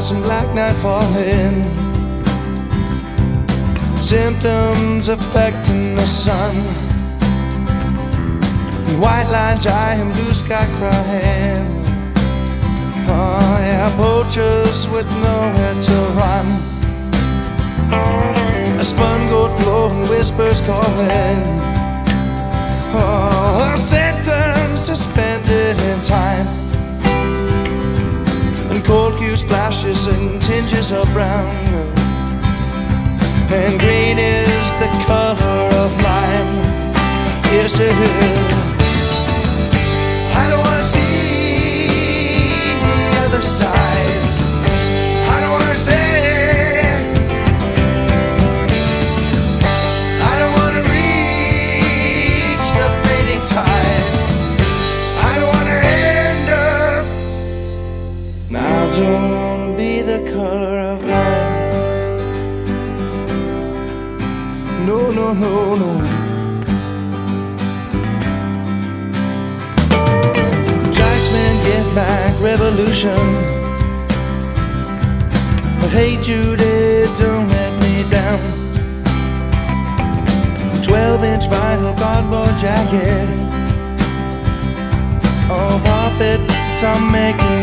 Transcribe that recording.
some black night falling, symptoms affecting the sun, white lines eye and blue sky crying. Oh yeah, poachers with nowhere to run, a spun gold floor and whispers calling. Oh, a sentence suspended in time, and cold cue splashes and tinges of brown, and green is the color of lime. Yes it is. I don't wanna see the other side. I don't wanna say. I don't wanna reach the fading tide. I don't wanna end up. I don't wanna be the color of lime. No, no, no, no. Tribesmen get back revolution, but hey Judy, don't let me down. 12-inch vinyl cardboard jacket, oh profits I'm making